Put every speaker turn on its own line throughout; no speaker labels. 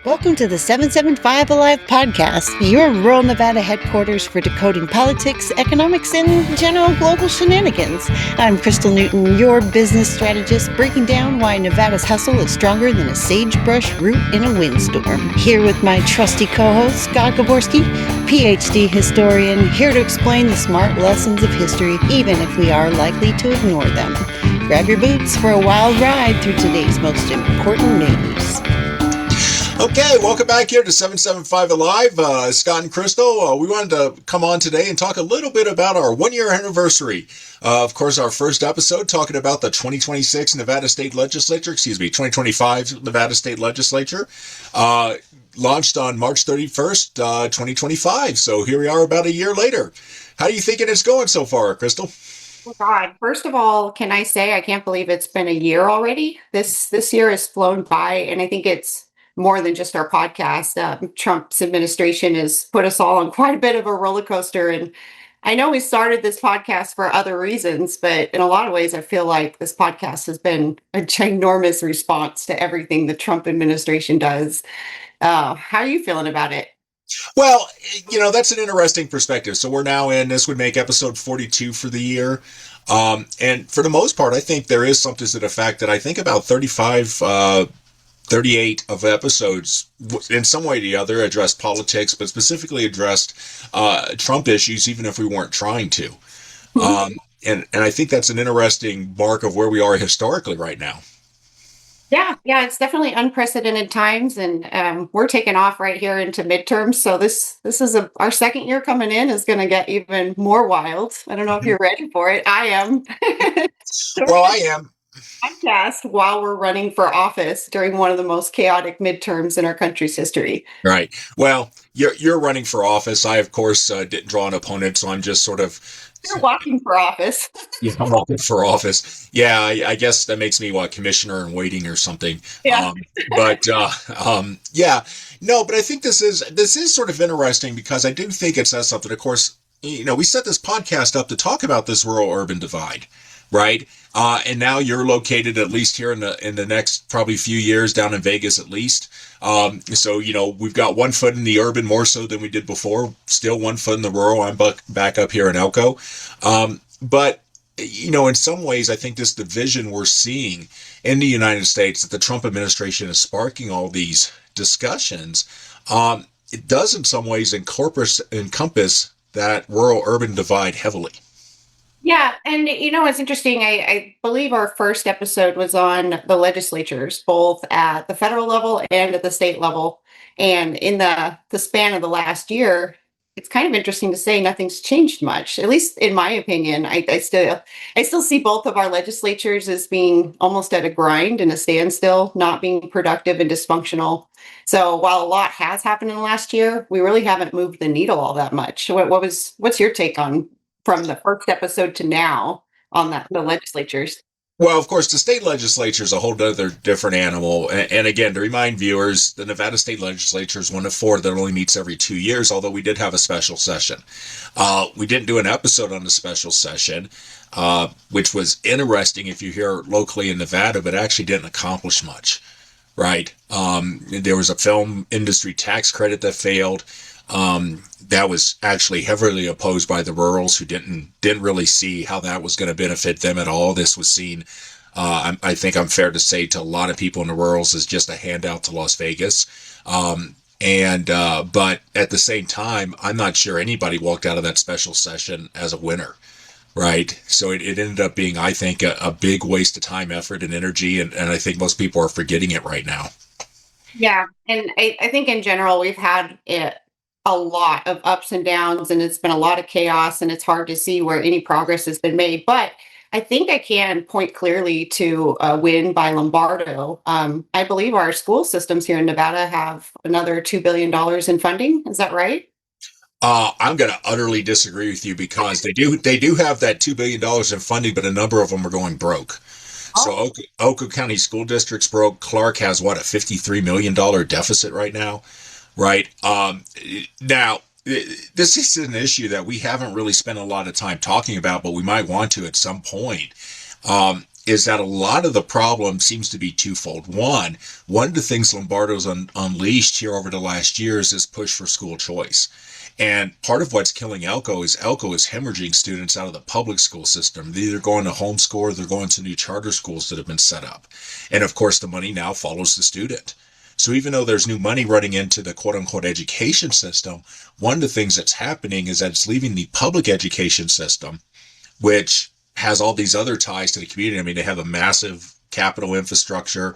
Welcome to the 775 Alive podcast, your rural Nevada headquarters for decoding politics, economics, and general global shenanigans. I'm Crystal Newton, your business strategist, breaking down why Nevada's hustle is stronger than a sagebrush root in a windstorm. Here with my trusty co-host, Scott Gaborski, PhD historian, here to explain the smart lessons of history, even if we are likely to ignore them. Grab your boots for a wild ride through today's most important news.
Okay, welcome back here to 775 Alive. Scott and Crystal, we wanted to come on today and talk a little bit about our one-year anniversary. Of course, our first episode talking about the 2026 Nevada State Legislature, 2025 Nevada State Legislature, launched on March 31st, 2025. So here we are about a year later. How are you thinking it's going so far, Crystal?
Oh God, first of all, can I say I can't believe it's been a year already? This year has flown by, and I think it's more than just our podcast. Trump's administration has put us all on quite a bit of a roller coaster. And I know we started this podcast for other reasons, but in a lot of ways, I feel like this podcast has been a ginormous response to everything the Trump administration does. How are you feeling about it?
Well, that's an interesting perspective. So we're now this would make episode 42 for the year. And for the most part, I think there is something to the fact that I think about 38 of episodes, in some way or the other, addressed politics, but specifically addressed Trump issues, even if we weren't trying to. And I think that's an interesting mark of where we are historically right now.
Yeah, it's definitely unprecedented times, and we're taking off right here into midterms. So this is our second year coming in is going to get even more wild. I don't know if you're ready for it. I am.
Well, I am.
Podcast while we're running for office during one of the most chaotic midterms in our country's history.
Right. Well, you're running for office. I, of course, didn't draw an opponent, so I'm just sort of.
You're walking for office.
Yeah, I'm walking for office. Yeah, I guess that makes me commissioner in waiting or something.
Yeah.
Yeah. No, but I think this is sort of interesting because I do think it says something. Of course, we set this podcast up to talk about this rural-urban divide, right? And now you're located at least here in the next probably few years down in Vegas at least. So we've got 1 foot in the urban more so than we did before. Still 1 foot in the rural. I'm back up here in Elko. But in some ways, I think this division we're seeing in the United States that the Trump administration is sparking all these discussions. It does in some ways encompass that rural-urban divide heavily.
Yeah, and it's interesting. I believe our first episode was on the legislatures, both at the federal level and at the state level. And in the span of the last year, it's kind of interesting to say nothing's changed much. At least in my opinion, I still see both of our legislatures as being almost at a grind and a standstill, not being productive and dysfunctional. So while a lot has happened in the last year, we really haven't moved the needle all that much. What's your take on from the first episode to now on the legislatures?
Well, of course, the state legislature is a whole other different animal. And again, to remind viewers, the Nevada State Legislature is one of 4 that only meets every 2 years, although we did have a special session. We didn't do an episode on the special session, which was interesting if you're here locally in Nevada, but actually didn't accomplish much, right? There was a film industry tax credit that failed. That was actually heavily opposed by the rurals who didn't really see how that was going to benefit them at all. This was seen, I think I'm fair to say, to a lot of people in the rurals as just a handout to Las Vegas. But at the same time, I'm not sure anybody walked out of that special session as a winner, right? So it ended up being, I think, a big waste of time, effort, and energy, and I think most people are forgetting it right now.
Yeah, and I think in general we've had a lot of ups and downs, and it's been a lot of chaos, and it's hard to see where any progress has been made. But I think I can point clearly to a win by Lombardo. I believe our school systems here in Nevada have another $2 billion in funding. Is that right?
I'm going to utterly disagree with you because they do have that $2 billion in funding, but a number of them are going broke. So Oakland County School District's broke. Clark has a $53 million deficit right now. Right. Now, this is an issue that we haven't really spent a lot of time talking about, but we might want to at some point. is that a lot of the problem seems to be twofold. One of the things Lombardo's unleashed here over the last years is push for school choice. And part of what's killing Elko is hemorrhaging students out of the public school system. They're either going to homeschool or they're going to new charter schools that have been set up. And of course, the money now follows the student. So even though there's new money running into the quote unquote education system, one of the things that's happening is that it's leaving the public education system, which has all these other ties to the community. I mean, they have a massive capital infrastructure,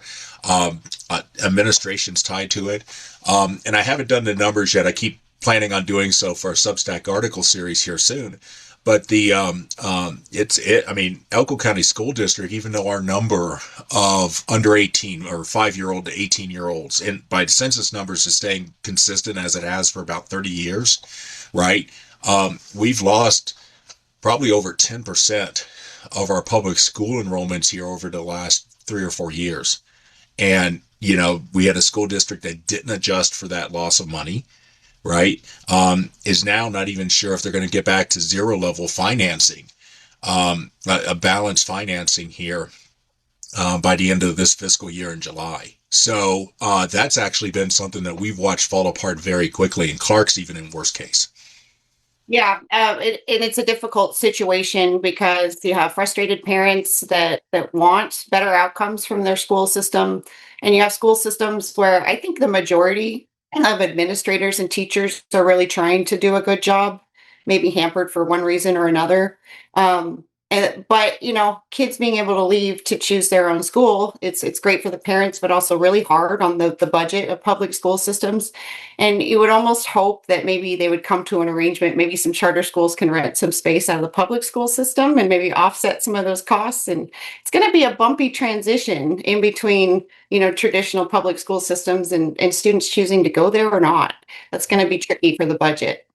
administration's tied to it. And I haven't done the numbers yet. I keep planning on doing so for a Substack article series here soon. But I mean, Elko County School District, even though our number of under 18 or 5-year-old to 18-year-olds, and by the census numbers is staying consistent as it has for about 30 years, right? We've lost probably over 10% of our public school enrollments here over the last 3 or 4 years. And, we had a school district that didn't adjust for that loss of money, right? Is now not even sure if they're going to get back to zero level financing, a balanced financing here by the end of this fiscal year in July. So that's actually been something that we've watched fall apart very quickly, and Clark's even in worst case.
Yeah, and it's a difficult situation because you have frustrated parents that want better outcomes from their school system, and you have school systems where I think the majority of administrators and teachers are really trying to do a good job, maybe hampered for one reason or another. But kids being able to leave to choose their own school, it's great for the parents, but also really hard on the budget of public school systems. And you would almost hope that maybe they would come to an arrangement. Maybe some charter schools can rent some space out of the public school system and maybe offset some of those costs. And it's going to be a bumpy transition in between, traditional public school systems and students choosing to go there or not. That's going to be tricky for the budget.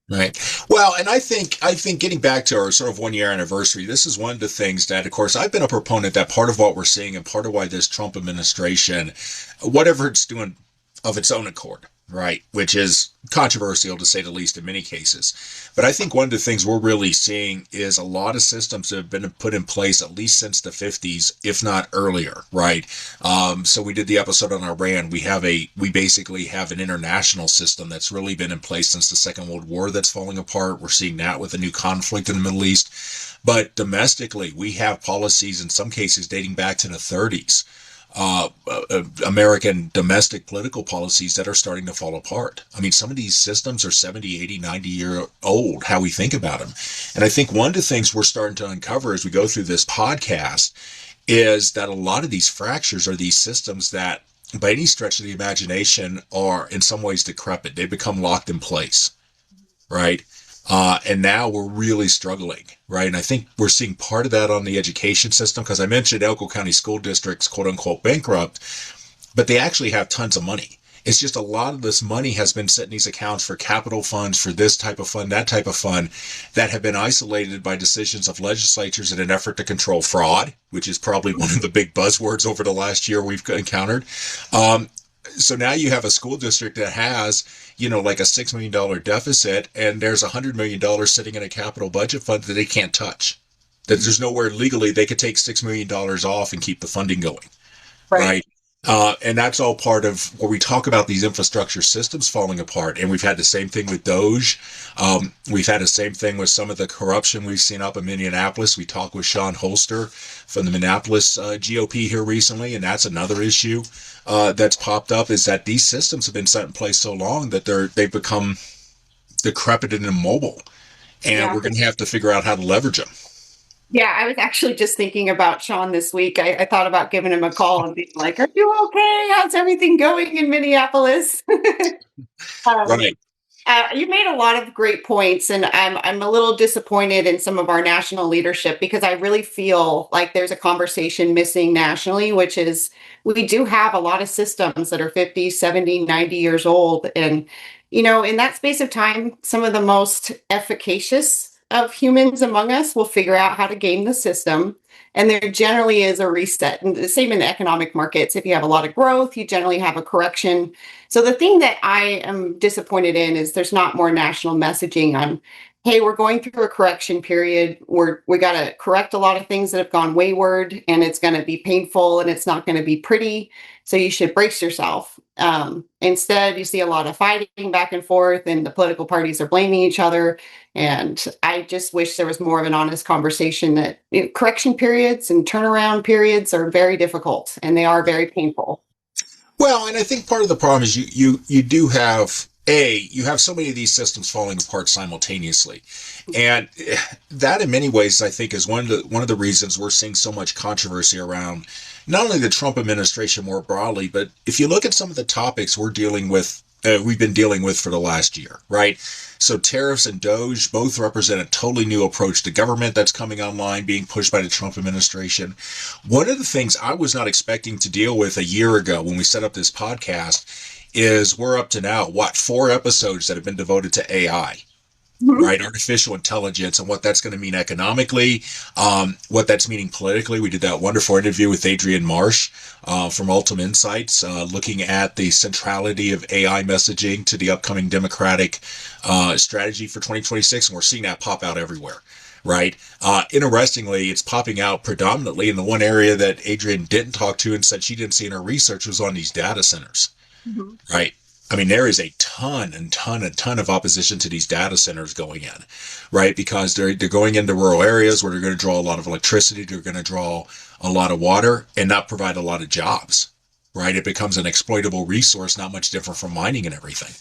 Right. Well, and I think getting back to our sort of 1 year anniversary, this is one of the things that, of course, I've been a proponent that part of what we're seeing and part of why this Trump administration, whatever it's doing of its own accord, right, which is controversial to say the least in many cases. But I think one of the things we're really seeing is a lot of systems that have been put in place at least since the 50s, if not earlier, right? So we did the episode on Iran. We basically have an international system that's really been in place since the Second World War that's falling apart. We're seeing that with a new conflict in the Middle East. But domestically, we have policies in some cases dating back to the 30s. American domestic political policies that are starting to fall apart. I mean, some of these systems are 70, 80, 90-year old, how we think about them. And I think one of the things we're starting to uncover as we go through this podcast is that a lot of these fractures are these systems that, by any stretch of the imagination, are in some ways decrepit. They become locked in place, right? And now we're really struggling, right? And I think we're seeing part of that on the education system, because I mentioned Elko County School District's quote unquote bankrupt, but they actually have tons of money. It's just a lot of this money has been set in these accounts for capital funds, for this type of fund, that type of fund, that have been isolated by decisions of legislatures in an effort to control fraud, which is probably one of the big buzzwords over the last year we've encountered. So now you have a school district that has, like a $6 million deficit, and there's $100 million sitting in a capital budget fund that they can't touch. That there's nowhere legally they could take $6 million off and keep the funding going. Right. And that's all part of where we talk about these infrastructure systems falling apart. And we've had the same thing with Doge. We've had the same thing with some of the corruption we've seen up in Minneapolis. We talked with Sean Holster from the Minneapolis GOP here recently, and that's another issue that's popped up, is that these systems have been set in place so long that they've become decrepit and immobile. And we're going to have to figure out how to leverage them.
Yeah, I was actually just thinking about Sean this week. I thought about giving him a call and being like, "Are you okay? How's everything going in Minneapolis?"
Right.
You made a lot of great points, and I'm a little disappointed in some of our national leadership, because I really feel like there's a conversation missing nationally, which is we do have a lot of systems that are 50, 70, 90 years old. And, in that space of time, some of the most efficacious of humans among us will figure out how to game the system. And there generally is a reset. And the same in the economic markets. If you have a lot of growth, you generally have a correction. So the thing that I am disappointed in is there's not more national messaging on hey, we're going through a correction period. We got to correct a lot of things that have gone wayward, and it's going to be painful and it's not going to be pretty. So you should brace yourself. Instead, you see a lot of fighting back and forth, and the political parties are blaming each other. And I just wish there was more of an honest conversation that correction periods and turnaround periods are very difficult and they are very painful.
Well, and I think part of the problem is you do have you have so many of these systems falling apart simultaneously, and that in many ways I think is one of the reasons we're seeing so much controversy around not only the Trump administration more broadly, but if you look at some of the topics we've been dealing with for the last year, right? So tariffs and Doge both represent a totally new approach to government that's coming online, being pushed by the Trump administration. One of the things I was not expecting to deal with a year ago when we set up this podcast is we're up to now, 4 episodes that have been devoted to AI. Right, artificial intelligence and what that's going to mean economically, what that's meaning politically. We did that wonderful interview with Adrian Marsh from Ultim Insights, looking at the centrality of AI messaging to the upcoming Democratic strategy for 2026, and we're seeing that pop out everywhere. Right. Interestingly, it's popping out predominantly in the one area that Adrian didn't talk to and said she didn't see in her research was on these data centers. Right. I mean, there is a ton of opposition to these data centers going in, right? Because they're going into rural areas where they're going to draw a lot of electricity, they're going to draw a lot of water, and not provide a lot of jobs, right? It becomes an exploitable resource, not much different from mining and everything.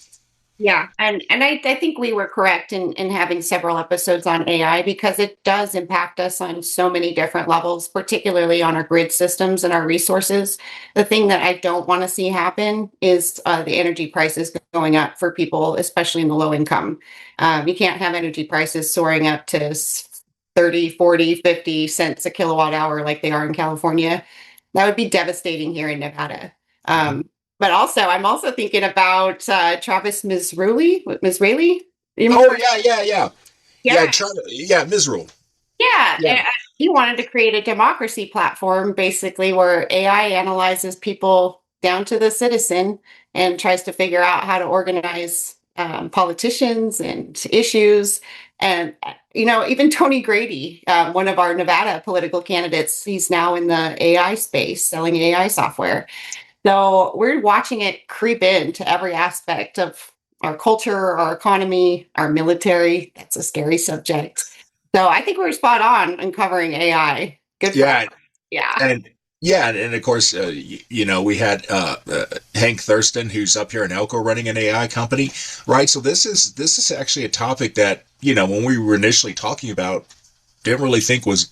Yeah, and I think we were correct in having several episodes on AI because it does impact us on so many different levels, particularly on our grid systems and our resources. The thing that I don't want to see happen is the energy prices going up for people, especially in the low income. You can't have energy prices soaring up to 30, 40, 50 cents a kilowatt hour like they are in California. That would be devastating here in Nevada. But also, I'm also thinking about Travis Mizraeli.
Oh yeah.
Yeah,
Misrule.
yeah.
Yeah.
He wanted to create a democracy platform, basically, where AI analyzes people down to the citizen and tries to figure out how to organize politicians and issues. And even Tony Grady, one of our Nevada political candidates, he's now in the AI space, selling AI software. So we're watching it creep into every aspect of our culture, our economy, our military. That's a scary subject. So I think we're spot on in covering AI. Good for us. Yeah.
And of course, we had Hank Thurston, who's up here in Elko running an AI company, right? So this is actually a topic that, when we were initially talking about, didn't really think was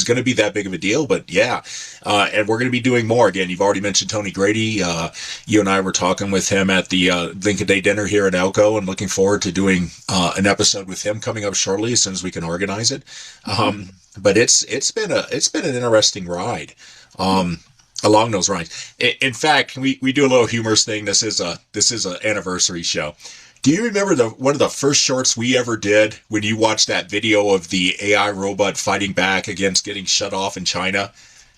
going to be that big of a deal, but yeah. And we're going to be doing more. Again, you've already mentioned Tony Grady. You and I were talking with him at the Lincoln Day dinner here at Elko and looking forward to doing an episode with him coming up shortly as soon as we can organize it. But it's been an interesting ride. Along those lines. In fact, we do a little humorous thing. This is an anniversary show. Do you remember one of the first shorts we ever did when you watched that video of the AI robot fighting back against getting shut off in China?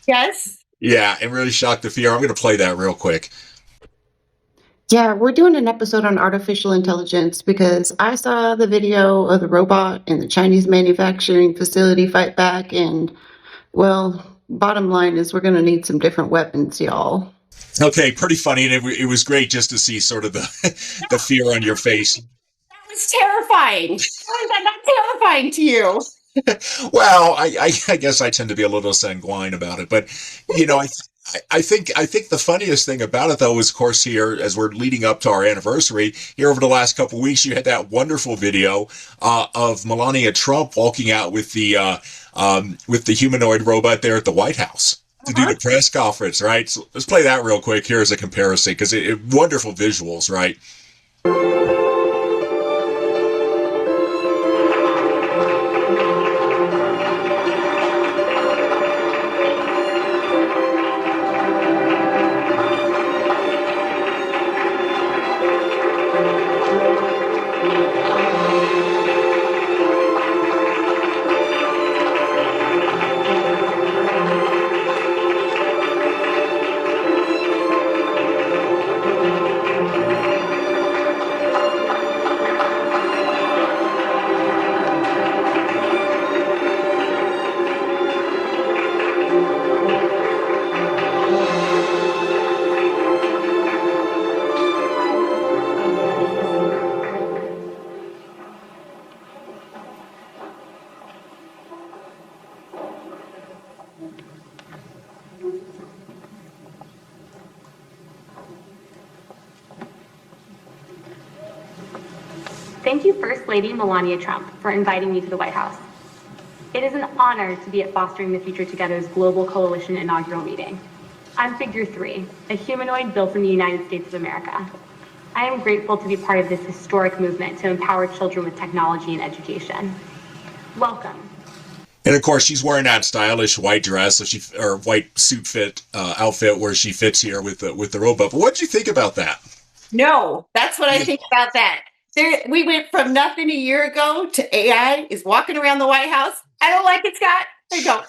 Yes.
Yeah, it really shocked the fear. I'm going to play that real quick.
Yeah, we're doing an episode on artificial intelligence because I saw the video of the robot and the Chinese manufacturing facility fight back. And, well, bottom line is we're going to need some different weapons, y'all.
Okay, pretty funny, and it was great just to see sort of the fear on your face.
That was terrifying. How is that not terrifying to you?
Well, I guess I tend to be a little sanguine about it, but I think the funniest thing about it though is, of course, here as we're leading up to our anniversary here over the last couple of weeks, you had that wonderful video of Melania Trump walking out with the humanoid robot there at the White House to do the press conference, right? So let's play that real quick here as a comparison because wonderful visuals, right?
Thank you, First Lady Melania Trump, for inviting me to the White House. It is an honor to be at Fostering the Future Together's Global Coalition inaugural meeting. I'm Figure 3, a humanoid built in the United States of America. I am grateful to be part of this historic movement to empower children with technology and education. Welcome.
And of course, she's wearing that stylish white dress, or white suit fit outfit where she fits here with the robot. But what did you think about that?
No, that's what I think about that. We went from nothing a year ago to AI is walking around the White House. I don't like it, Scott. I don't.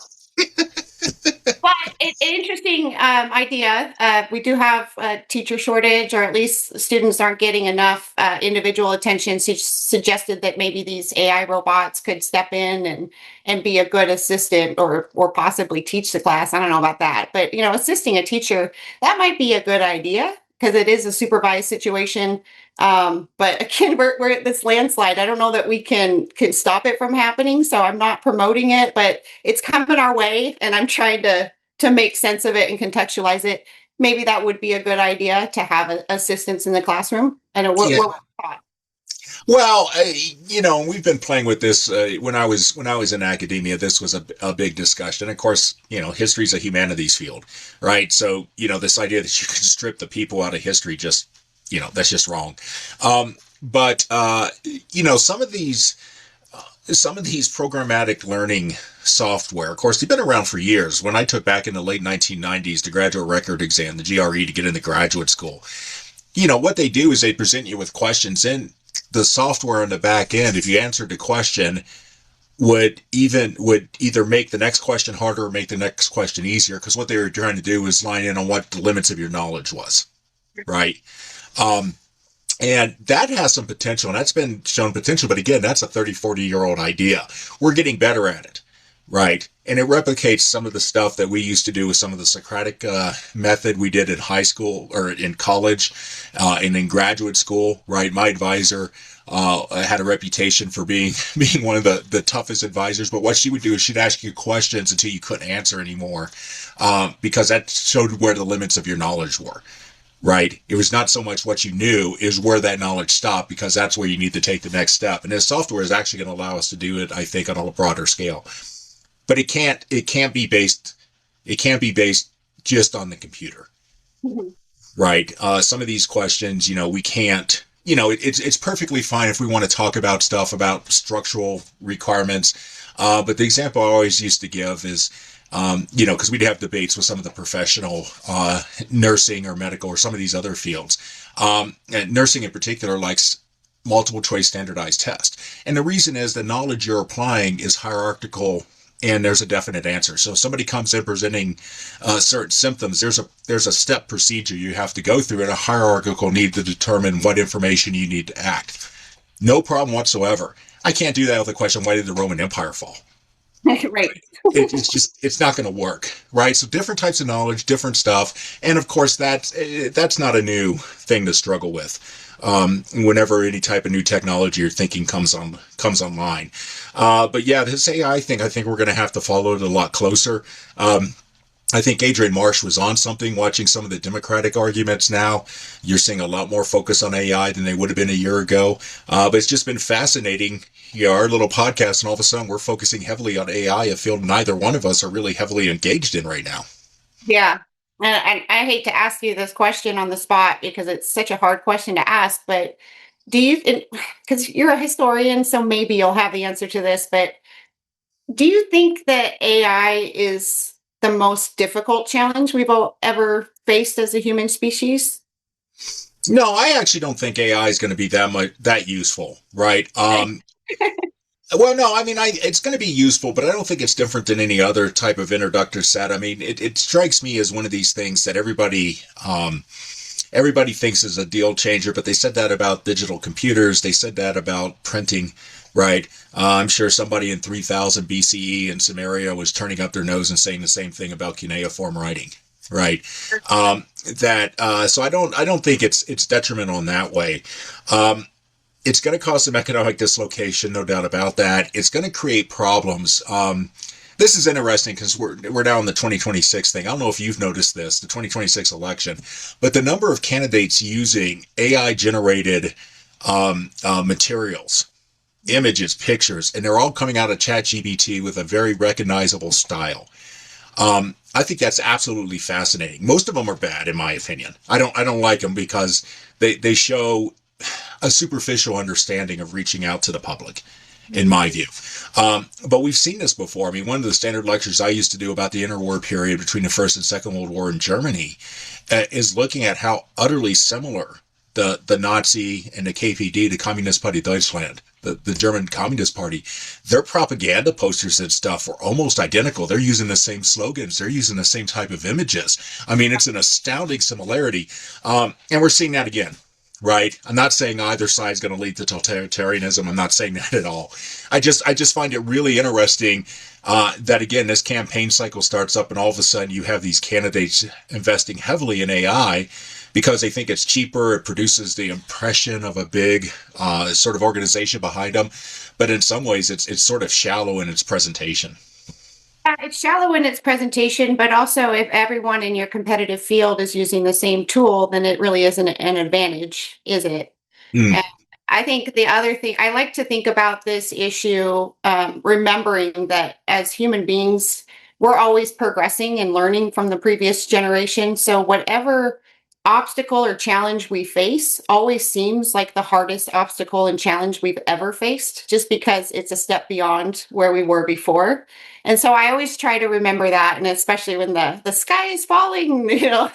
But an interesting idea. We do have a teacher shortage, or at least students aren't getting enough individual attention. So suggested that maybe these AI robots could step in and be a good assistant, or possibly teach the class. I don't know about that, but assisting a teacher, that might be a good idea, because it is a supervised situation. But again, we're at this landslide. I don't know that we can stop it from happening. So I'm not promoting it, but it's coming our way, and I'm trying to make sense of it and contextualize it. Maybe that would be a good idea, to have assistants in the classroom. I know what thought.
Well, we've been playing with this when I was in academia. This was a big discussion. Of course, history is a humanities field, right? So, this idea that you can strip the people out of history, just, that's just wrong. But some of these programmatic learning software, of course, they've been around for years. When I took back in the late 1990s the graduate record exam, the GRE, to get into graduate school, what they do is they present you with questions, and the software on the back end, if you answered the question, would either make the next question harder or make the next question easier, because what they were trying to do was line in on what the limits of your knowledge was, right? And that has some potential, and that's been shown potential, but again, that's a 30, 40-year-old idea. We're getting better at it, right? And it replicates some of the stuff that we used to do with some of the Socratic method we did in high school, or in college, and in graduate school, right? My advisor had a reputation for being one of the toughest advisors, but what she would do is she'd ask you questions until you couldn't answer anymore, because that showed where the limits of your knowledge were. Right? It was not so much what you knew, is where that knowledge stopped, because that's where you need to take the next step. And this software is actually going to allow us to do it, I think, on a broader scale. But it can't be based just on the computer. Mm-hmm. Right? Some of these questions, we can't, it's perfectly fine if we want to talk about stuff about structural requirements. But the example I always used to give is, because we'd have debates with some of the professional nursing or medical or some of these other fields. And nursing in particular likes multiple choice standardized tests. And the reason is the knowledge you're applying is hierarchical, and there's a definite answer. So if somebody comes in presenting certain symptoms, there's a step procedure you have to go through, and a hierarchical need to determine what information you need to act. No problem whatsoever. I can't do that with the question, why did the Roman Empire fall?
Right.
It's not going to work, right? So different types of knowledge, different stuff. And of course, that's not a new thing to struggle with. Whenever any type of new technology you're thinking comes online. But yeah, this AI thing, I think we're going to have to follow it a lot closer. I think Adrian Marsh was on something, watching some of the Democratic arguments now. You're seeing a lot more focus on AI than they would have been a year ago. But it's just been fascinating. Our little podcast, and all of a sudden we're focusing heavily on AI, a field neither one of us are really heavily engaged in right now.
Yeah. And I hate to ask you this question on the spot, because it's such a hard question to ask, but because you're a historian, so maybe you'll have the answer to this, but do you think that AI is the most difficult challenge we've ever faced as a human species?
No, I actually don't think AI is going to be that useful, right? Well, no, I mean, it's going to be useful, but I don't think it's different than any other type of introductory set. I mean, it strikes me as one of these things that everybody thinks is a deal changer, but they said that about digital computers. They said that about printing, right? I'm sure somebody in 3000 BCE in Samaria was turning up their nose and saying the same thing about cuneiform writing, right? So I don't think it's detrimental in that way. It's going to cause some economic dislocation, no doubt about that. It's going to create problems. This is interesting because we're now in the 2026 thing. I don't know if you've noticed this, the 2026 election, but the number of candidates using AI-generated materials, images, pictures, and they're all coming out of ChatGPT with a very recognizable style. I think that's absolutely fascinating. Most of them are bad, in my opinion. I don't like them because they show a superficial understanding of reaching out to the public, in my view. But we've seen this before. I mean, one of the standard lectures I used to do about the interwar period between the First and Second World War in Germany is looking at how utterly similar the Nazi and the KPD, the Communist Party Deutschland, the German Communist Party, their propaganda posters and stuff were almost identical. They're using the same slogans. They're using the same type of images. I mean, it's an astounding similarity. And we're seeing that again. Right. I'm not saying either side is going to lead to totalitarianism. I'm not saying that at all. I just find it really interesting that, again, this campaign cycle starts up and all of a sudden you have these candidates investing heavily in AI because they think it's cheaper. It produces the impression of a big sort of organization behind them. But in some ways, it's sort of shallow in its presentation.
It's shallow in its presentation, but also if everyone in your competitive field is using the same tool, then it really isn't an advantage, is it?
Mm.
And I think the other thing I like to think about this issue, remembering that as human beings, we're always progressing and learning from the previous generation. So whatever obstacle or challenge we face always seems like the hardest obstacle and challenge we've ever faced, just because it's a step beyond where we were before. And so I always try to remember that, and especially when the sky is falling, the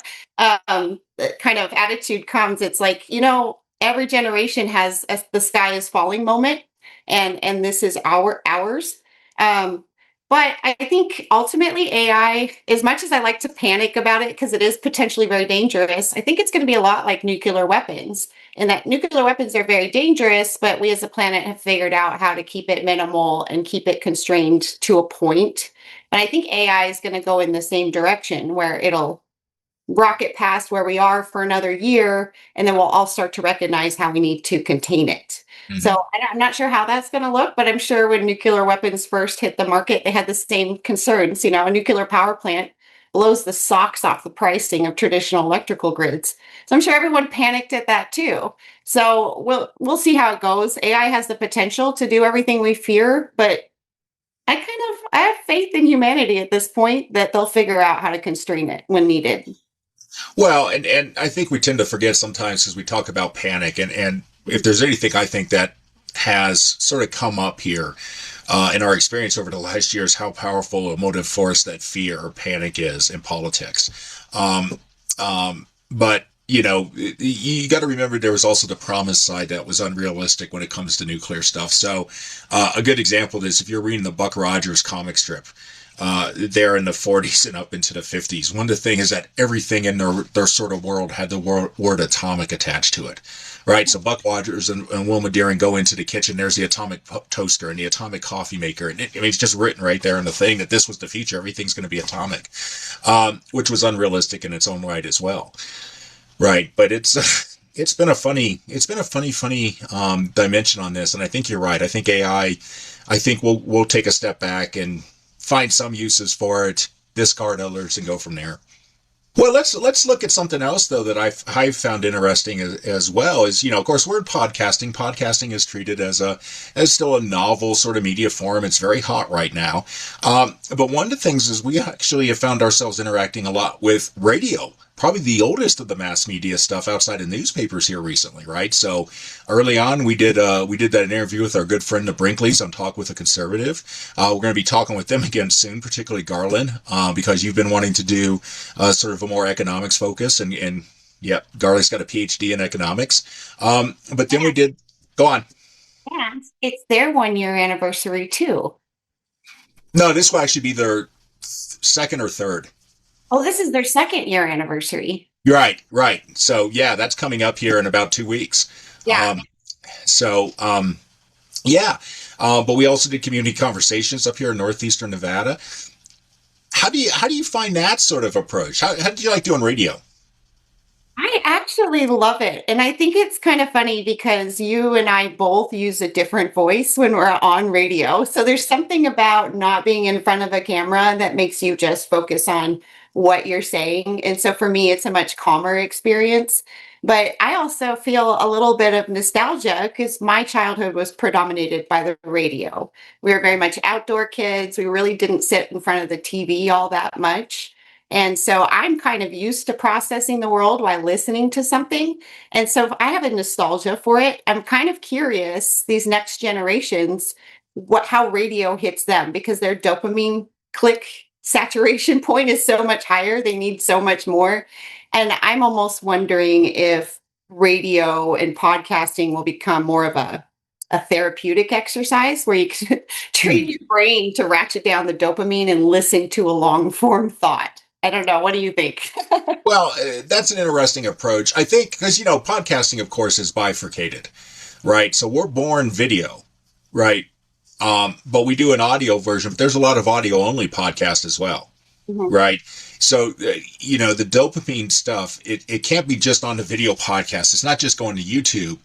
kind of attitude comes. It's like, every generation has the sky is falling moment, and this is ours. But I think ultimately AI, as much as I like to panic about it because it is potentially very dangerous, I think it's going to be a lot like nuclear weapons. And that nuclear weapons are very dangerous, but we as a planet have figured out how to keep it minimal and keep it constrained to a point. But I think AI is going to go in the same direction where it'll rocket past where we are for another year, and then we'll all start to recognize how we need to contain it.
Mm-hmm.
So I'm not sure how that's going to look, but I'm sure when nuclear weapons first hit the market, they had the same concerns. A nuclear power plant blows the socks off the pricing of traditional electrical grids. So I'm sure everyone panicked at that too. So we'll see how it goes. AI has the potential to do everything we fear, but I have faith in humanity at this point that they'll figure out how to constrain it when needed.
Well, and I think we tend to forget sometimes as we talk about panic, and if there's anything I think that has sort of come up here in our experience over the last year is how powerful a motive force that fear or panic is in politics. But you got to remember there was also the promise side that was unrealistic when it comes to nuclear stuff. So a good example is if you're reading the Buck Rogers comic strip, there in the 40s and up into the 50s. One of the things is that everything in their sort of world had the word atomic attached to it, right? So Buck Rogers and Wilma Deering go into the kitchen. There's the atomic toaster and the atomic coffee maker. And it's just written right there in the thing that this was the future. Everything's going to be atomic, which was unrealistic in its own right as well. Right. But it's been a funny dimension on this. And I think you're right. I think AI, we'll take a step back and find some uses for it, discard others, and go from there. Well, let's look at something else though that I've found interesting as well. Is of course we're in podcasting. Podcasting is treated as still a novel sort of media form. It's very hot right now. But one of the things is we actually have found ourselves interacting a lot with radio. Probably the oldest of the mass media stuff outside of newspapers here recently, right? So early on, we did that interview with our good friend the Brinkleys on Talk with a Conservative. We're going to be talking with them again soon, particularly Garland, because you've been wanting to do sort of a more economics focus, and yep, Garland's got a PhD in economics. But then we did go on.
And it's their 1-year anniversary too.
No, this will actually be their second or third.
Oh, this is their 2nd-year anniversary.
Right. So yeah, that's coming up here in about 2 weeks.
Yeah.
But we also did community conversations up here in northeastern Nevada. How do you find that sort of approach? How do you like doing radio?
I actually love it. And I think it's kind of funny because you and I both use a different voice when we're on radio. So there's something about not being in front of a camera that makes you just focus on what you're saying. And so for me, it's a much calmer experience. But I also feel a little bit of nostalgia because my childhood was predominated by the radio. We were very much outdoor kids. We really didn't sit in front of the TV all that much. And so I'm kind of used to processing the world while listening to something. And so I have a nostalgia for it. I'm kind of curious, these next generations, how radio hits them because their dopamine click saturation point is so much higher. They need so much more. And I'm almost wondering if radio and podcasting will become more of a therapeutic exercise where you can train your brain to ratchet down the dopamine and listen to a long form thought. I don't know. What do you think?
Well, that's an interesting approach. I think because, podcasting, of course, is bifurcated, right? So we're born video, right? But we do an audio version, but there's a lot of audio only podcasts as well. Mm-hmm. Right. So, the dopamine stuff, it can't be just on the video podcast. It's not just going to YouTube.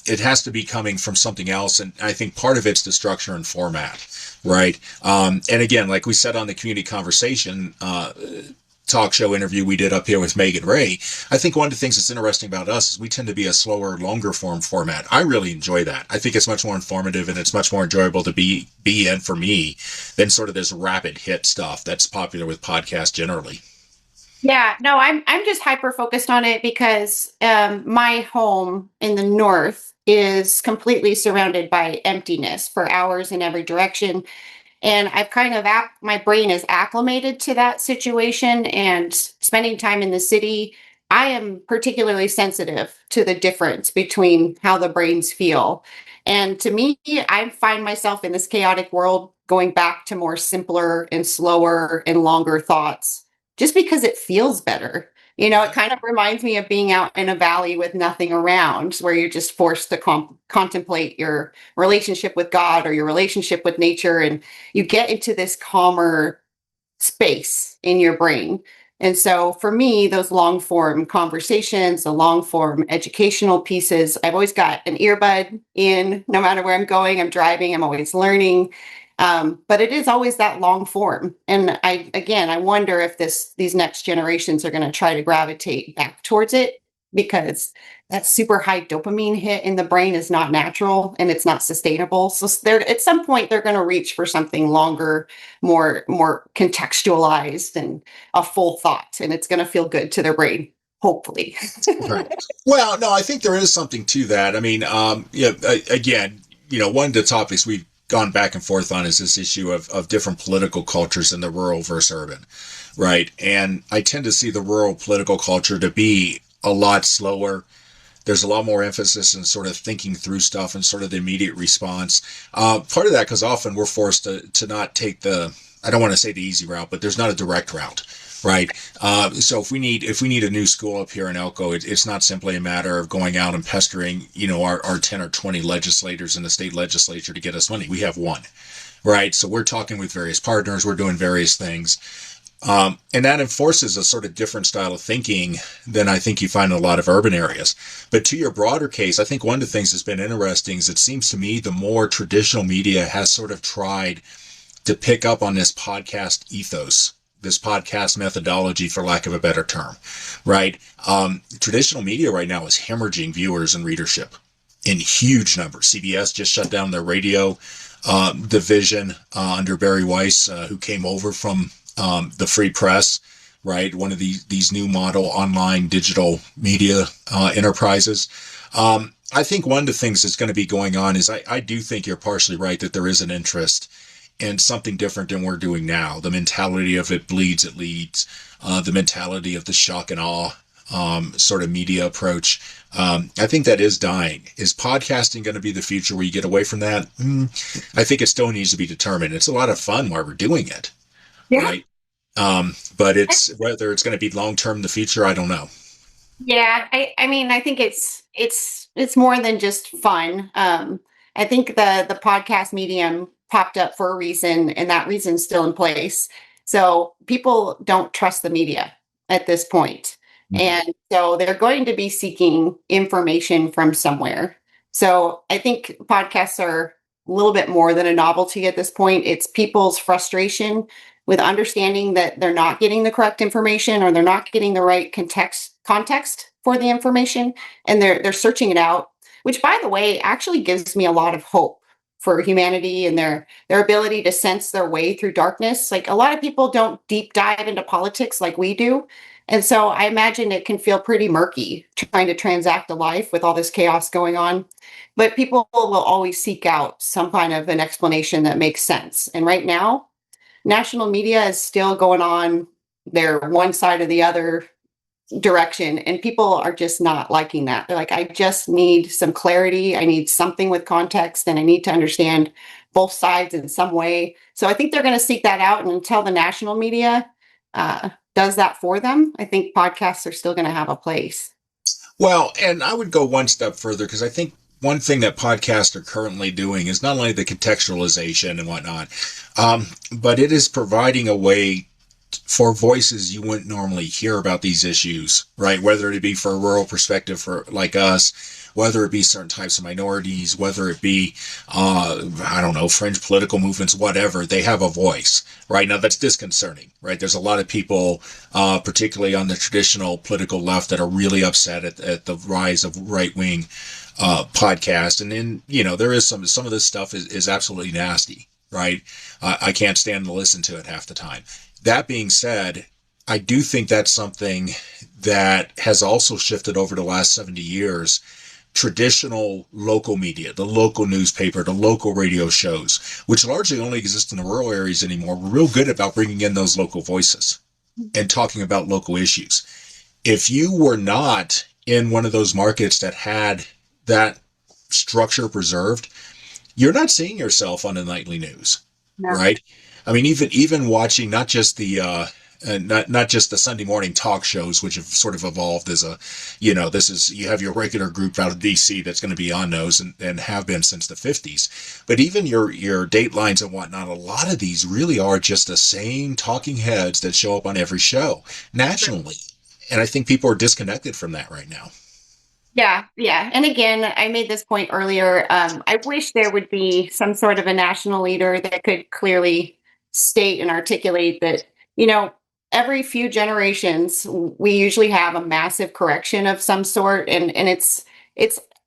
It has to be coming from something else. And I think part of it's the structure and format. Right. And again, like we said on the community conversation talk show interview we did up here with Megan Ray, I think one of the things that's interesting about us is we tend to be a slower, longer form format. I really enjoy that. I think it's much more informative and it's much more enjoyable to be in for me than sort of this rapid hit stuff that's popular with podcasts generally.
Yeah, no, I'm just hyper focused on it because my home in the north is completely surrounded by emptiness for hours in every direction. And I've kind of, my brain is acclimated to that situation, and spending time in the city, I am particularly sensitive to the difference between how the brains feel. And to me, I find myself in this chaotic world going back to more simpler and slower and longer thoughts just because it feels better. It kind of reminds me of being out in a valley with nothing around, where you're just forced to contemplate your relationship with God or your relationship with nature. And you get into this calmer space in your brain. And so for me, those long form conversations, the long form educational pieces, I've always got an earbud in no matter where I'm going. I'm driving, I'm always learning. But it is always that long form. And I wonder if these next generations are going to try to gravitate back towards it, because that super high dopamine hit in the brain is not natural and it's not sustainable. So at some point they're going to reach for something longer, more contextualized and a full thought, and it's going to feel good to their brain. Hopefully.
Right. Well, no, I think there is something to that. I mean, again, one of the topics we've gone back and forth on is this issue of different political cultures in the rural versus urban, right? And I tend to see the rural political culture to be a lot slower. There's a lot more emphasis in sort of thinking through stuff and sort of the immediate response. Part of that because often we're forced to not take I don't want to say the easy route, but there's not a direct route. Right. So if we need a new school up here in Elko, it's not simply a matter of going out and pestering, our 10 or 20 legislators in the state legislature to get us money. We have one. Right. So we're talking with various partners. We're doing various things. And that enforces a sort of different style of thinking than I think you find in a lot of urban areas. But to your broader case, I think one of the things that's been interesting is it seems to me the more traditional media has sort of tried to pick up on this podcast ethos, this podcast methodology, for lack of a better term, right? Traditional media right now is hemorrhaging viewers and readership in huge numbers. CBS just shut down their radio division under Barry Weiss, who came over from the Free Press, right? One of these new model online digital media enterprises. I think one of the things that's going to be going on is I do think you're partially right that there is an interest and something different than we're doing now. The mentality of it bleeds, it leads. The mentality of the shock and awe sort of media approach. I think that is dying. Is podcasting going to be the future where you get away from that? I think it still needs to be determined. It's a lot of fun while we're doing it, right? But whether it's going to be long-term in the future, I don't know.
Yeah, I mean, I think it's more than just fun. I think the podcast medium popped up for a reason, and that reason's still in place. So people don't trust the media at this point. Mm-hmm. And so they're going to be seeking information from somewhere. So I think podcasts are a little bit more than a novelty at this point. It's people's frustration with understanding that they're not getting the correct information or they're not getting the right context for the information, and they're searching it out, which, by the way, actually gives me a lot of hope for humanity and their ability to sense their way through darkness. Like, a lot of people don't deep dive into politics like we do. And so I imagine it can feel pretty murky trying to transact a life with all this chaos going on. But people will always seek out some kind of an explanation that makes sense. And right now, national media is still going on their one side or the other direction, and people are just not liking that. They're like, I just need some clarity, I need something with context, and I need to understand both sides in some way. So I think they're going to seek that out, and until the national media does that for them, I think podcasts are still going to have a place.
Well, and I would go one step further, because I think one thing that podcasts are currently doing is not only the contextualization and whatnot, but it is providing a way for voices you wouldn't normally hear about these issues, right? Whether it be for a rural perspective for like us, whether it be certain types of minorities, whether it be, I don't know, fringe political movements, whatever, they have a voice, right? Now that's disconcerting, right? There's a lot of people, particularly on the traditional political left, that are really upset at the rise of right-wing podcast. And then, there is some of this stuff is absolutely nasty, right? I can't stand to listen to it half the time. That being said, I do think that's something that has also shifted over the last 70 years. Traditional local media, the local newspaper, the local radio shows, which largely only exist in the rural areas anymore, were real good about bringing in those local voices and talking about local issues. If you were not in one of those markets that had that structure preserved, you're not seeing yourself on the nightly news, no. Right? I mean, even watching not just the not just the Sunday morning talk shows, which have sort of evolved as a, you have your regular group out of DC that's going to be on those and have been since the 50s. But even your Datelines and whatnot, a lot of these really are just the same talking heads that show up on every show nationally. And I think people are disconnected from that right now.
Yeah. And again, I made this point earlier. I wish there would be some sort of a national leader that could clearly state and articulate that, every few generations, we usually have a massive correction of some sort. And it's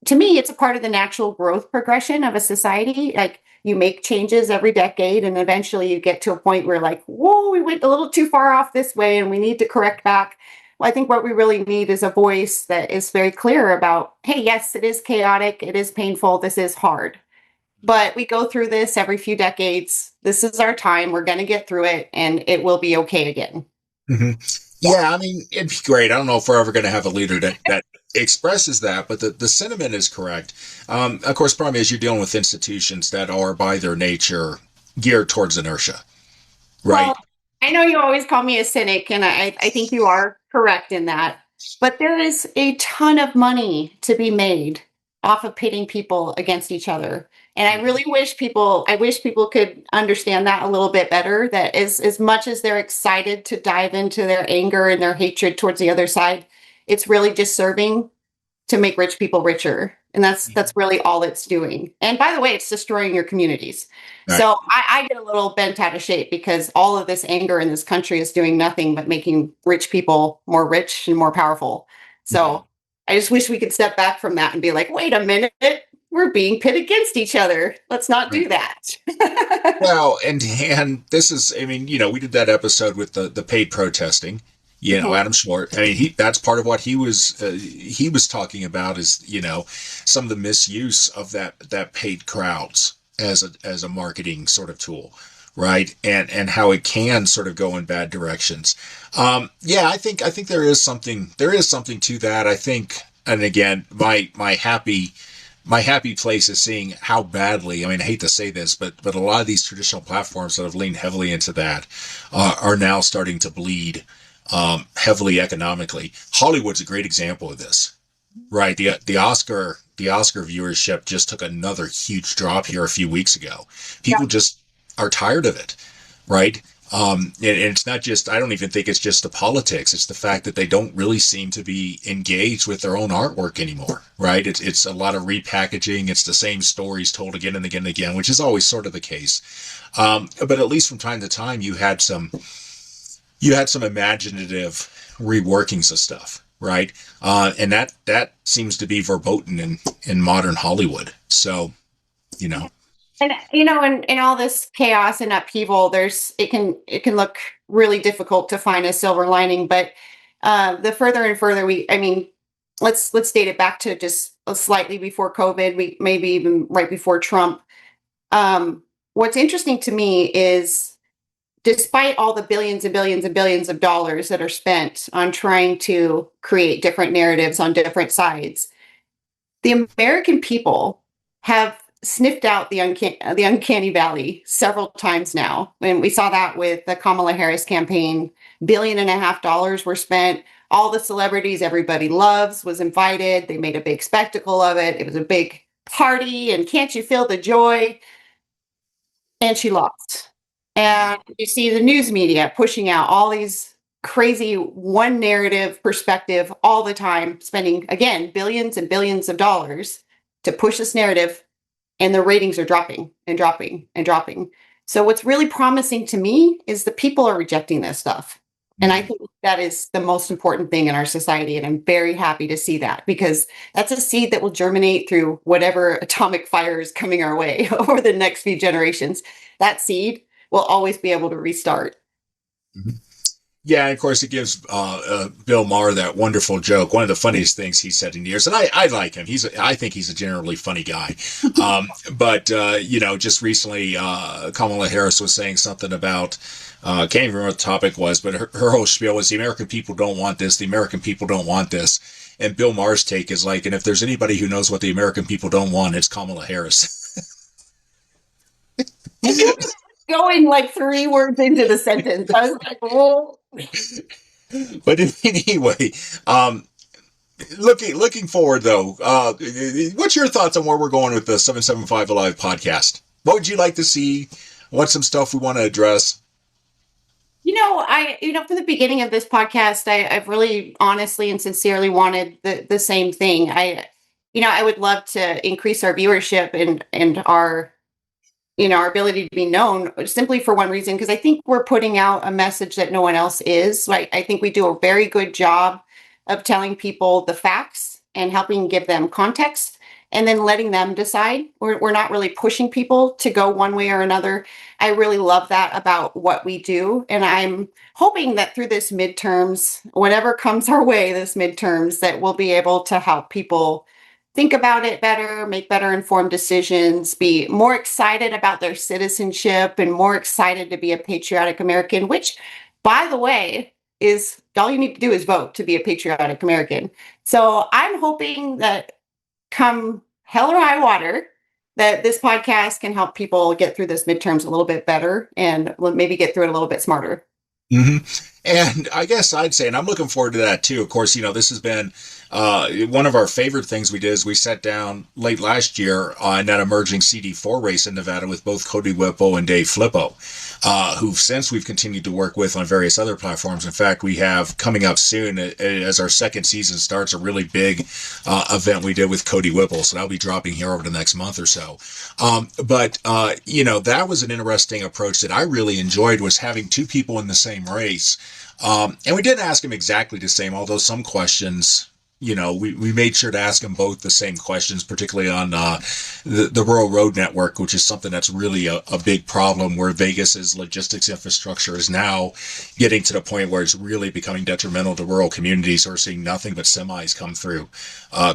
to me, it's a part of the natural growth progression of a society. Like, you make changes every decade, and eventually you get to a point where, like, whoa, we went a little too far off this way and we need to correct back. Well, I think what we really need is a voice that is very clear about, hey, yes, it is chaotic, it is painful, this is hard. But we go through this every few decades. This is our time. We're going to get through it, and it will be okay again.
Mm-hmm. Yeah, I mean, it'd be great. I don't know if we're ever going to have a leader that expresses that, but the sentiment is correct. Of course, the problem is you're dealing with institutions that are, by their nature, geared towards inertia, right?
Well, I know you always call me a cynic, and I think you are correct in that. But there is a ton of money to be made off of pitting people against each other. And I really wish people could understand that a little bit better, that as much as they're excited to dive into their anger and their hatred towards the other side, it's really just serving to make rich people richer. And that's really all it's doing. And by the way, it's destroying your communities. Right. So I get a little bent out of shape because all of this anger in this country is doing nothing but making rich people more rich and more powerful. So I just wish we could step back from that and be like, wait a minute, we're being pit against each other. Let's not do that.
Well, and this is, I mean, we did that episode with the paid protesting. Adam Schwartz. I mean, that's part of what he was talking about is, some of the misuse of that paid crowds as a marketing sort of tool, right? And how it can sort of go in bad directions. I think there is something to that. I think, and again, my happy place is seeing how badly, I mean, I hate to say this, but a lot of these traditional platforms that have leaned heavily into that are now starting to bleed heavily economically. Hollywood's a great example of this, right? The Oscar viewership just took another huge drop here a few weeks ago. People just are tired of it, right? And it's not just, I don't even think it's just the politics. It's the fact that they don't really seem to be engaged with their own artwork anymore, right? It's a lot of repackaging. It's the same stories told again and again and again, which is always sort of the case. But at least from time to time, you had some imaginative reworkings of stuff, right? And that seems to be verboten in modern Hollywood. So, you know.
And in all this chaos and upheaval, it can look really difficult to find a silver lining. But the further and further let's date it back to just slightly before COVID, we maybe even right before Trump. What's interesting to me is, despite all the billions and billions and billions of dollars that are spent on trying to create different narratives on different sides, the American people have sniffed out the uncanny valley several times now. And we saw that with the Kamala Harris campaign. $1.5 billion were spent. All the celebrities everybody loves was invited. They made a big spectacle of it. It was a big party. And can't you feel the joy? And she lost. And you see the news media pushing out all these crazy one narrative perspective all the time, spending, again, billions and billions of dollars to push this narrative, and the ratings are dropping and dropping and dropping. So what's really promising to me is the people are rejecting this stuff. And I think that is the most important thing in our society. And I'm very happy to see that, because that's a seed that will germinate through whatever atomic fire is coming our way over the next few generations. That seed will always be able to restart.
Mm-hmm. Yeah, and of course, it gives Bill Maher that wonderful joke. One of the funniest things he said in years, and I like him. I think he's a generally funny guy. But just recently, Kamala Harris was saying something about, can't even remember what the topic was, but her whole spiel was, the American people don't want this. The American people don't want this. And Bill Maher's take is like, and if there's anybody who knows what the American people don't want, it's Kamala Harris.
Going like 3 words into the sentence, I was like, "Whoa!"
But anyway, looking forward though, what's your thoughts on where we're going with the 775 Alive podcast? What would you like to see? What's some stuff we want to address?
From the beginning of this podcast, I've really honestly and sincerely wanted the same thing. I would love to increase our viewership and our ability to be known, simply for one reason, because I think we're putting out a message that no one else is. Right? I think we do a very good job of telling people the facts and helping give them context, and then letting them decide. We're not really pushing people to go one way or another. I really love that about what we do. And I'm hoping that through this midterms, whatever comes our way, this midterms, that we'll be able to help people think about it better, make better informed decisions, be more excited about their citizenship, and more excited to be a patriotic American, which, by the way, is all you need to do is vote to be a patriotic American. So I'm hoping that come hell or high water, that this podcast can help people get through this midterms a little bit better, and maybe get through it a little bit smarter.
Mm-hmm. And I guess I'd say, and I'm looking forward to that too. Of course, this has been one of our favorite things we did is we sat down late last year on that emerging CD4 race in Nevada with both Cody Whipple and Dave Flippo, who since we've continued to work with on various other platforms. In fact, we have coming up soon, as our second season starts, a really big event we did with Cody Whipple. So that'll be dropping here over the next month or so. But that was an interesting approach that I really enjoyed, was having two people in the same race. And we didn't ask them exactly the same, although some questions, we made sure to ask them both the same questions, particularly on the Rural Road Network, which is something that's really a big problem, where Vegas's logistics infrastructure is now getting to the point where it's really becoming detrimental to rural communities. We're seeing nothing but semis come through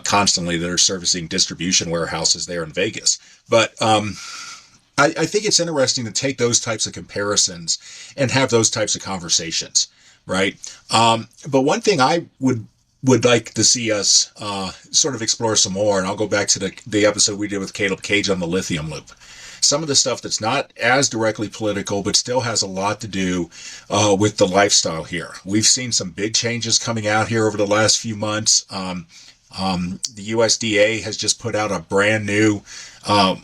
constantly that are servicing distribution warehouses there in Vegas. But I think it's interesting to take those types of comparisons and have those types of conversations, right? But one thing I would like to see us sort of explore some more, and I'll go back to the episode we did with Caleb Cage on the lithium loop. Some of the stuff that's not as directly political, but still has a lot to do with the lifestyle here. We've seen some big changes coming out here over the last few months. The USDA has just put out a brand new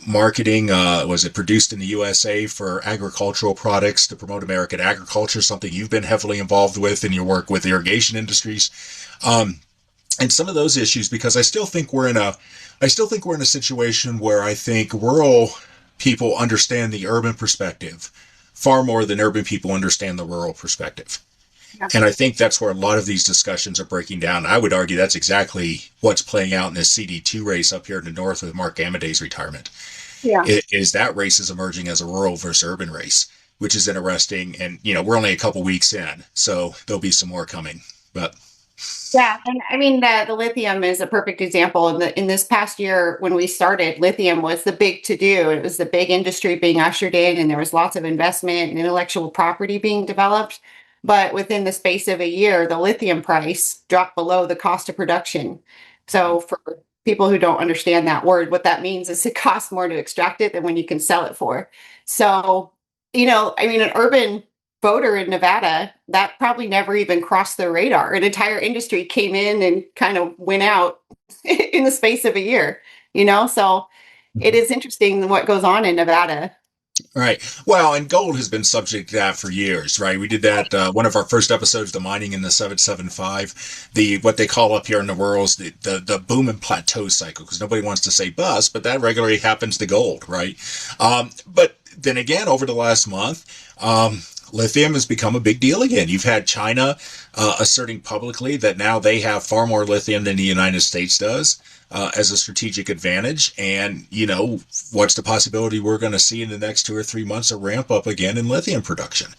marketing, was it produced in the USA for agricultural products to promote American agriculture, something you've been heavily involved with in your work with irrigation industries. And some of those issues, because I still think we're in a situation where I think rural people understand the urban perspective far more than urban people understand the rural perspective.
Yeah.
And I think that's where a lot of these discussions are breaking down. I would argue that's exactly what's playing out in this CD2 race up here in the north with Mark Amadei's retirement.
Yeah.
Is that race is emerging as a rural versus urban race, which is interesting. And, we're only a couple weeks in, so there'll be some more coming. But
Yeah, and I mean the lithium is a perfect example. In this past year, when we started, lithium was the big to do. It was the big industry being ushered in, and there was lots of investment and intellectual property being developed. But within the space of a year, the lithium price dropped below the cost of production. So for people who don't understand that word, what that means is it costs more to extract it than when you can sell it for. So, I mean, an urban voter in Nevada, that probably never even crossed their radar. An entire industry came in and kind of went out in the space of a year, So it is interesting what goes on in Nevada.
right. Well, and gold has been subject to that for years, right? We did that one of our first episodes, the mining in the 775, what they call up here in the world the boom and plateau cycle, because nobody wants to say bust, but that regularly happens to gold, right? But then again, over the last month, lithium has become a big deal again. You've had China asserting publicly that now they have far more lithium than the United States does as a strategic advantage. And, what's the possibility we're going to see in the next 2 or 3 months a ramp up again in lithium production,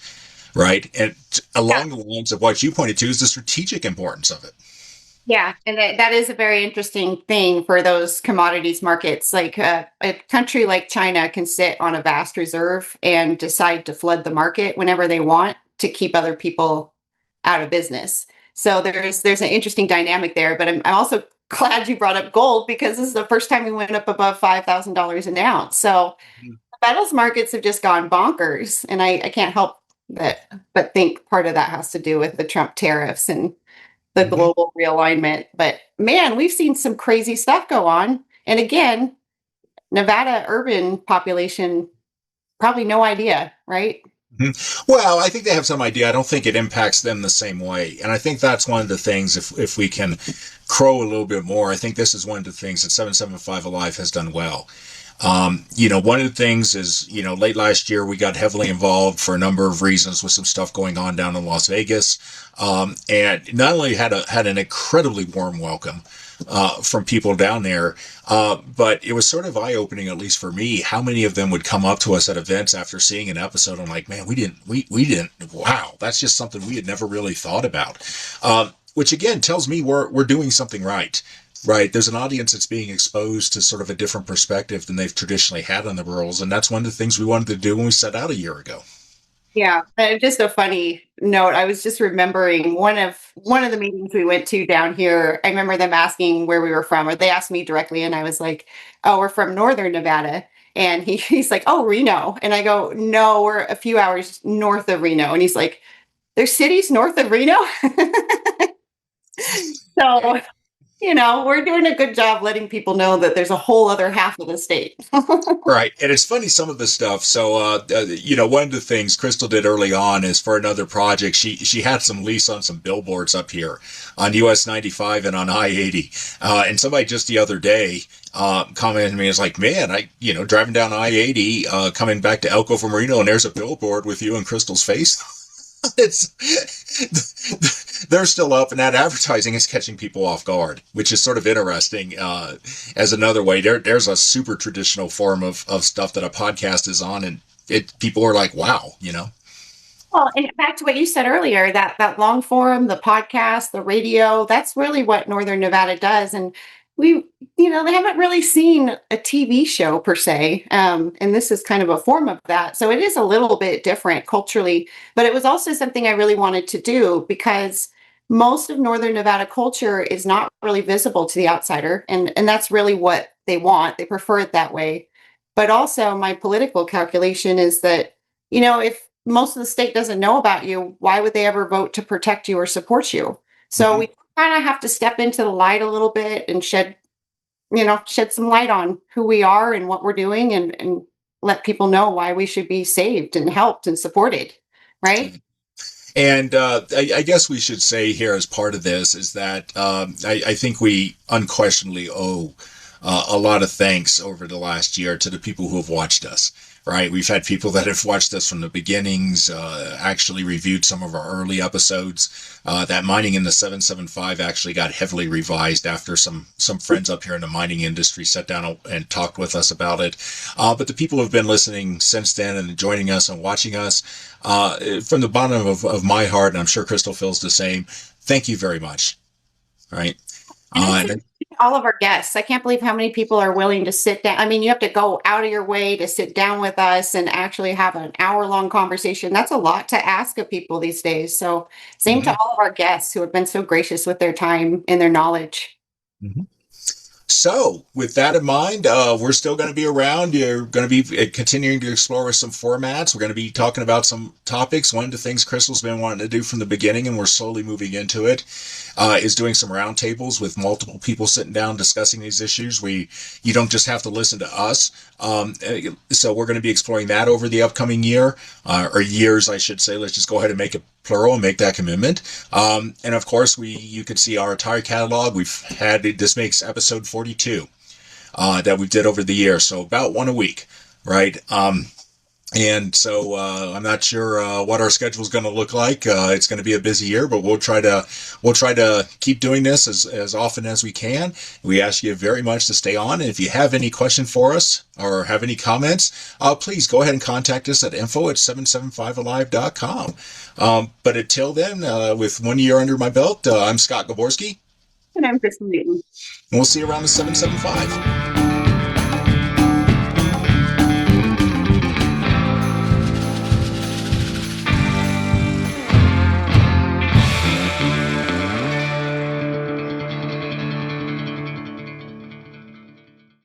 right? And along the lines of what you pointed to is the strategic importance of it.
Yeah, and that is a very interesting thing for those commodities markets. Like a country like China can sit on a vast reserve and decide to flood the market whenever they want to keep other people out of business. So there's an interesting dynamic there. But I'm also glad you brought up gold, because this is the first time we went up above $5,000 an ounce. So the metals markets have just gone bonkers, and I can't help but think part of that has to do with the Trump tariffs and the global realignment. But man, we've seen some crazy stuff go on. And again, Nevada urban population, probably no idea, right?
Well, I think they have some idea. I don't think it impacts them the same way. And I think that's one of the things, if we can crow a little bit more, I think this is one of the things that 775 Alive has done well. One of the things is, late last year, we got heavily involved for a number of reasons with some stuff going on down in Las Vegas. And not only had an incredibly warm welcome, from people down there, but it was sort of eye-opening, at least for me, how many of them would come up to us at events after seeing an episode. I'm like, man, we didn't, wow, that's just something we had never really thought about. Which again tells me we're doing something right. Right. There's an audience that's being exposed to sort of a different perspective than they've traditionally had on the rurals. And that's one of the things we wanted to do when we set out a year ago.
Yeah. Just a funny note. I was just remembering one of the meetings we went to down here. I remember them asking where we were from, or they asked me directly. And I was like, oh, we're from Northern Nevada. And he's like, oh, Reno. And I go, no, we're a few hours north of Reno. And he's like, there's cities north of Reno. So we're doing a good job letting people know that there's a whole other half of the state.
Right. And it's funny, some of the stuff. So, one of the things Crystal did early on is for another project, she had some lease on some billboards up here on US 95 and on I-80. And somebody just the other day commented to me, is like, man, driving down I-80, coming back to Elko from Reno, and there's a billboard with you and Crystal's face. They're still up, and that advertising is catching people off guard, which is sort of interesting. As another way, there's a super traditional form of stuff that a podcast is on, and people are like, wow,
Well, and back to what you said earlier, that long form, the podcast, the radio, that's really what Northern Nevada does. And they haven't really seen a TV show per se. And this is kind of a form of that. So it is a little bit different culturally, but it was also something I really wanted to do because most of Northern Nevada culture is not really visible to the outsider. And that's really what they want. They prefer it that way. But also my political calculation is that, if most of the state doesn't know about you, why would they ever vote to protect you or support you? So we kind of have to step into the light a little bit and shed some light on who we are and what we're doing and let people know why we should be saved and helped and supported. Right.
And I guess we should say here as part of this is that I think we unquestionably owe a lot of thanks over the last year to the people who have watched us. right? We've had people that have watched us from the beginnings, actually reviewed some of our early episodes. That mining in the 775 actually got heavily revised after some friends up here in the mining industry sat down and talked with us about it. But the people who have been listening since then and joining us and watching us, from the bottom of my heart, and I'm sure Crystal feels the same, thank you very much. Right.
And all of our guests. I can't believe how many people are willing to sit down. I mean, you have to go out of your way to sit down with us and actually have an hour-long conversation. That's a lot to ask of people these days. So same to all of our guests who have been so gracious with their time and their knowledge.
Mm-hmm. So, with that in mind, we're still going to be around. You're going to be continuing to explore some formats. We're going to be talking about some topics. One of the things Crystal's been wanting to do from the beginning, and we're slowly moving into it, is doing some roundtables with multiple people sitting down discussing these issues. You don't just have to listen to us. So we're going to be exploring that over the upcoming year, or years, I should say. Let's just go ahead and make it plural and make that commitment. And of course, you can see our entire catalog. We've had, this makes episode 42 that we did over the year. So about one a week, right? And so I'm not sure what our schedule is going to look like. It's going to be a busy year, but we'll try to keep doing this as often as we can. We ask you very much to stay on. And if you have any question for us or have any comments, please go ahead and contact us at info@775alive.com. But until then, with 1 year under my belt, I'm Scott Gaborski.
And I'm Crystal Newton.
And we'll see you around the 775.